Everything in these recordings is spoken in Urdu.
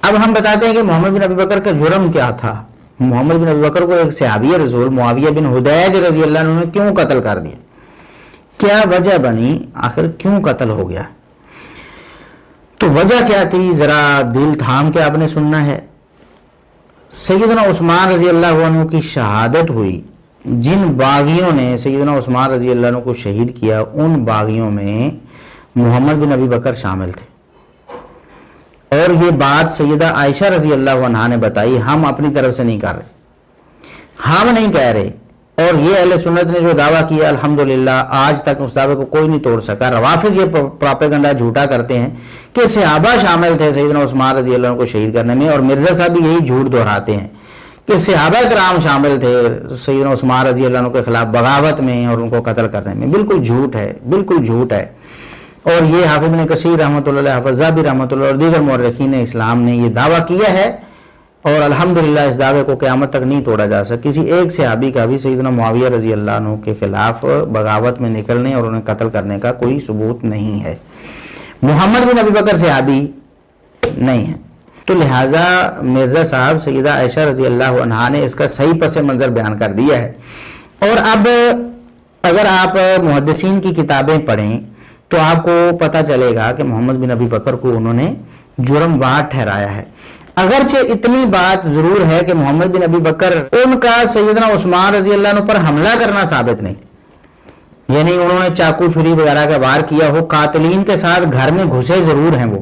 اب ہم بتاتے ہیں کہ محمد بن ابی بکر کا جرم کیا تھا. محمد بن ابی بکر کو ایک صحابی رسول معاویہ بن حدیج رضی اللہ عنہ نے کیوں قتل کر دیا؟ کیا وجہ بنی؟ آخر کیوں قتل ہو گیا؟ تو وجہ کیا تھی؟ ذرا دل تھام کے آپ نے سننا ہے. سیدنا عثمان رضی اللہ عنہ کی شہادت ہوئی. جن باغیوں نے سیدنا عثمان رضی اللہ عنہ کو شہید کیا ان باغیوں میں محمد بن ابی بکر شامل تھے. اور یہ بات سیدہ عائشہ رضی اللہ عنہا نے بتائی. ہم اپنی طرف سے نہیں کر رہے, ہم نہیں کہہ رہے. اور یہ اہل سنت نے جو دعویٰ کیا الحمدللہ آج تک اس دعوے کو کوئی نہیں توڑ سکا. روافض یہ پراپیگنڈا جھوٹا کرتے ہیں کہ صحابہ شامل تھے سیدنا عثمان رضی اللہ عنہ کو شہید کرنے میں, اور مرزا صاحب بھی یہی جھوٹ دہراتے ہیں کہ صحابہ کرام شامل تھے سیدنا عثمان رضی اللہ عنہ کے خلاف بغاوت میں اور ان کو قتل کرنے میں. بالکل جھوٹ ہے, بالکل جھوٹ ہے. اور یہ حافظ ابن کثیر رحمۃ اللہ, حافظ ذہبی رحمۃ اللہ اور دیگر مورخین اسلام نے یہ دعویٰ کیا ہے, اور الحمدللہ اس دعوے کو قیامت تک نہیں توڑا جا سکتا. کسی ایک صحابی کا بھی سیدنا معاویہ رضی اللہ عنہ کے خلاف بغاوت میں نکلنے اور انہیں قتل کرنے کا کوئی ثبوت نہیں ہے. محمد بن ابی بکر صحابی نہیں ہے. تو لہٰذا مرزا صاحب سیدہ عائشہ رضی اللہ عنہا نے اس کا صحیح پس منظر بیان کر دیا ہے. اور اب اگر آپ محدثین کی کتابیں پڑھیں تو آپ کو پتہ چلے گا کہ محمد بن ابی بکر کو انہوں نے جرم وار ٹھہرایا ہے. اگرچہ اتنی بات ضرور ہے کہ محمد بن ابی بکر ان کا سیدنا عثمان رضی اللہ عنہ پر حملہ کرنا ثابت نہیں, یعنی انہوں نے چاقو چھری وغیرہ کا وار کیا ہو. قاتلین کے ساتھ گھر میں گھسے ضرور ہیں, وہ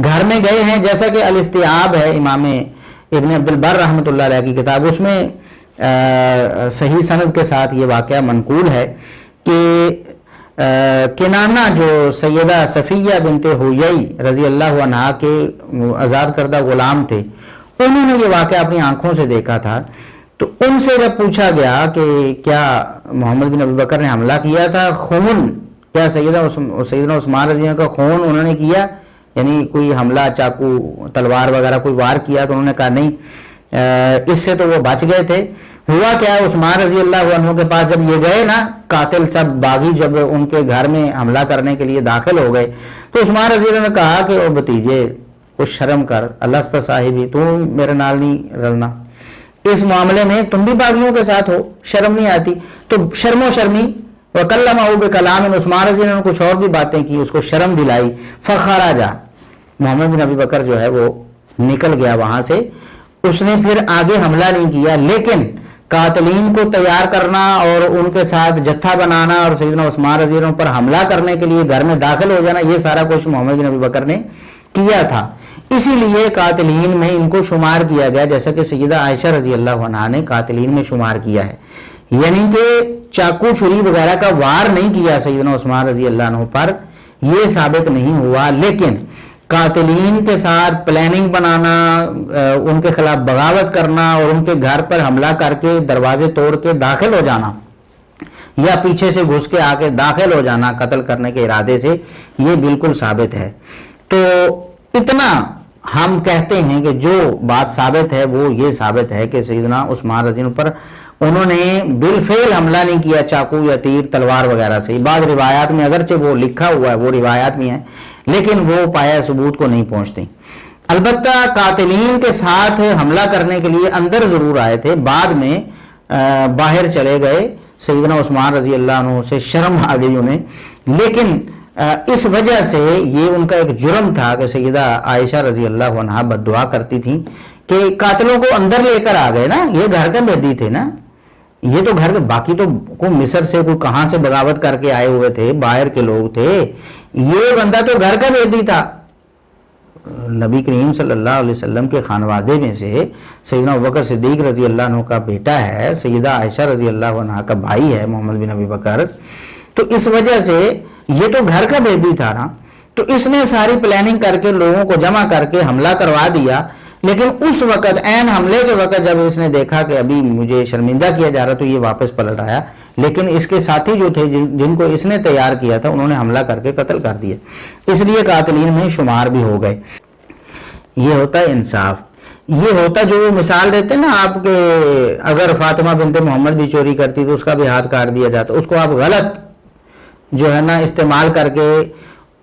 گھر میں گئے ہیں, جیسا کہ الاستیعاب ہے امام ابن عبد البر رحمۃ اللہ علیہ کی کتاب, اس میں صحیح سند کے ساتھ یہ واقعہ منقول ہے کہ کنانہ جو سیدہ صفیہ بنت حیی رضی اللہ عنہا کے آزاد کردہ غلام تھے, انہوں نے یہ واقعہ اپنی آنکھوں سے دیکھا تھا. تو ان سے جب پوچھا گیا کہ کیا محمد بن ابی بکر نے حملہ کیا تھا, خون کیا سیدنا عثمان رضی اللہ کا خون انہوں نے کیا, یعنی کوئی حملہ چاقو تلوار وغیرہ کوئی وار کیا؟ تو انہوں نے کہا نہیں, اس سے تو وہ بچ گئے تھے. ہوا کیا, عثمان رضی اللہ عنہ کے پاس جب یہ گئے نا قاتل سب باغی, جب ان کے گھر میں حملہ کرنے کے لیے داخل ہو گئے تو عثمان رضی اللہ نے کہا کہ او بھتیجے کچھ شرم کر, اللہ صاحبی تو میرے نال نہیں رلنا, اس معاملے میں تم بھی باغیوں کے ساتھ ہو, شرم نہیں آتی؟ تو شرم و شرمی وکلمہ بکلام, عثمان رضی اللہ نے کچھ اور بھی باتیں کی, اس کو شرم دلائی. فخرج, محمد بن ابی بکر جو ہے وہ نکل گیا وہاں سے. اس نے پھر آگے حملہ نہیں کیا, لیکن قاتلین کو تیار کرنا اور ان کے ساتھ جتھا بنانا اور سیدنا عثمان رضی اللہ عنہ پر حملہ کرنے کے لیے گھر میں داخل ہو جانا, یہ سارا کچھ محمد بن ابی بکر نے کیا تھا. اسی لیے قاتلین میں ان کو شمار کیا گیا, جیسا کہ سیدہ عائشہ رضی اللہ عنہا نے قاتلین میں شمار کیا ہے. یعنی کہ چاقو چھری وغیرہ کا وار نہیں کیا سیدنا عثمان رضی اللہ عنہ پر, یہ ثابت نہیں ہوا, لیکن قاتلین کے ساتھ پلاننگ بنانا, ان کے خلاف بغاوت کرنا اور ان کے گھر پر حملہ کر کے دروازے توڑ کے داخل ہو جانا یا پیچھے سے گھس کے آ کے داخل ہو جانا قتل کرنے کے ارادے سے, یہ بالکل ثابت ہے. تو اتنا ہم کہتے ہیں کہ جو بات ثابت ہے وہ یہ ثابت ہے کہ سیدنا عثمان رضی اللہ عنہ پر انہوں نے بالفعل حملہ نہیں کیا چاقو یا تیر تلوار وغیرہ سے. بعض روایات میں اگرچہ وہ لکھا ہوا ہے, وہ روایات میں ہیں, لیکن وہ پایا ثبوت کو نہیں پہنچتی. البتہ قاتلین کے ساتھ حملہ کرنے کے لیے اندر ضرور آئے تھے, بعد میں باہر چلے گئے. سیدنا عثمان رضی اللہ عنہ سے شرم آ گئی انہیں, لیکن اس وجہ سے یہ ان کا ایک جرم تھا کہ سیدہ عائشہ رضی اللہ عنہا بد دعا کرتی تھیں کہ قاتلوں کو اندر لے کر آ گئے نا, یہ گھر کا بیدی تھے نا, یہ تو گھر کے, باقی تو کوئی مصر سے کوئی کہاں سے بغاوت کر کے آئے ہوئے تھے, باہر کے لوگ تھے, یہ بندہ تو گھر کا بیدی تھا. نبی کریم صلی اللہ علیہ وسلم کے خانوادے میں سے سیدنا ابوبکر صدیق رضی اللہ عنہ کا بیٹا ہے, سیدہ عائشہ رضی اللہ عنہ کا بھائی ہے محمد بن ابی بکر, تو اس وجہ سے یہ تو گھر کا بیدی تھا نا. تو اس نے ساری پلاننگ کر کے لوگوں کو جمع کر کے حملہ کروا دیا, لیکن اس وقت عین حملے کے وقت جب اس نے دیکھا کہ ابھی مجھے شرمندہ کیا جا رہا تو یہ واپس پلٹ آیا, لیکن اس کے ساتھی جو تھے جن کو اس نے تیار کیا تھا انہوں نے حملہ کر کے قتل کر دیا, اس لیے قاتلین میں شمار بھی ہو گئے. یہ ہوتا ہے انصاف. یہ ہوتا جو وہ مثال دیتے نا آپ کے, اگر فاطمہ بنت محمد بھی چوری کرتی تو اس کا بھی ہاتھ کاٹ دیا جاتا, اس کو آپ غلط جو ہے نا استعمال کر کے